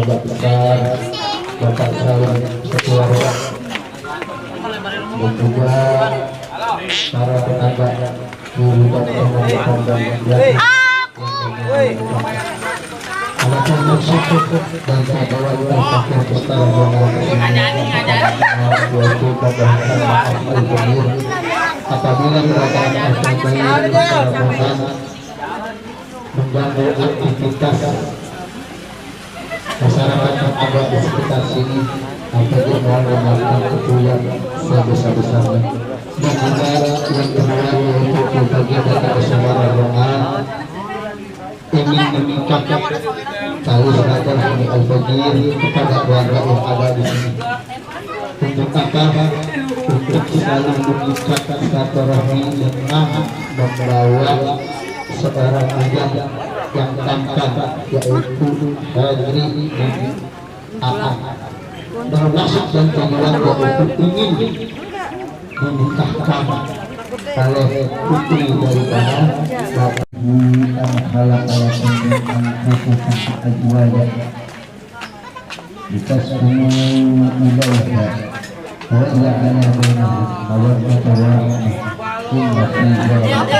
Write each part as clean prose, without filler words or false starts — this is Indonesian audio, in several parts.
keluarga besar Bapak Salim sekeluarga dan juga para tenaga guru dan teman-teman dan Alasan maksud dan sahabat fakir pesta yaitu apabila kedatangan mengganggu aktivitas masyarakat yang ada di sekitar sini, apabila mohon memaafkan ketuyan sebesar-besarnya. Dan juga yang kedua yaitu bagian dari keseluruhan ingin meningkatkan tali silaturahmi Al-Fajir kepada keluarga yang ada di sini. Untuk apa? Untuk selalu meningkatkan silaturahmi dengan membawa seorang anak yang tampan yaitu Hadri bin Aam bermaksud dan tujuan yaitu ingin dinikahkan oleh putri daripada Bapak Al-Halaqalakum anfusukum azwaja litaskunu ilaiha wa ja'ala bainahum mawaddatan wa rahmah inna fi dzalika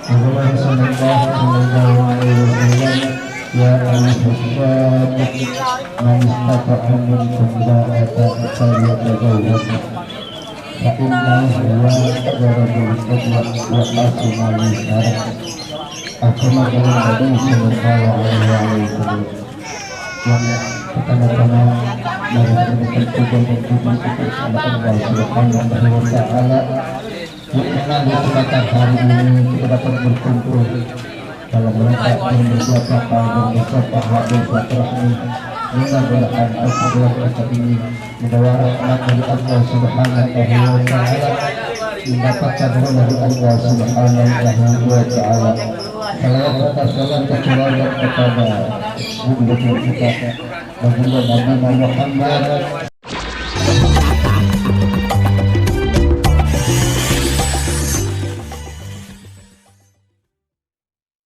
Allah sallallahu alaihi wasallam ya ayyuhas-sabiq man istata'a minkum ba'ata falyatazawwaj فإنه هو ضرب القدوة وقاسم الإشارة أكما قال النبي صلى الله عليه وسلم yang pertama-tama mari kita berdoa kepada Allah Subhanahu wa taala yang telah di kesempatan hari ini kita dapat berkumpul dalam rangka bermusyawarah bersilaturahmi dengan al-Qur'an al ini mudah-mudahan rahmat dari Allah Subhanahu wa taala mendapatkan rahmat dari Allah Subhanahu wa taala. Salam kepada Nabi kita Muhammad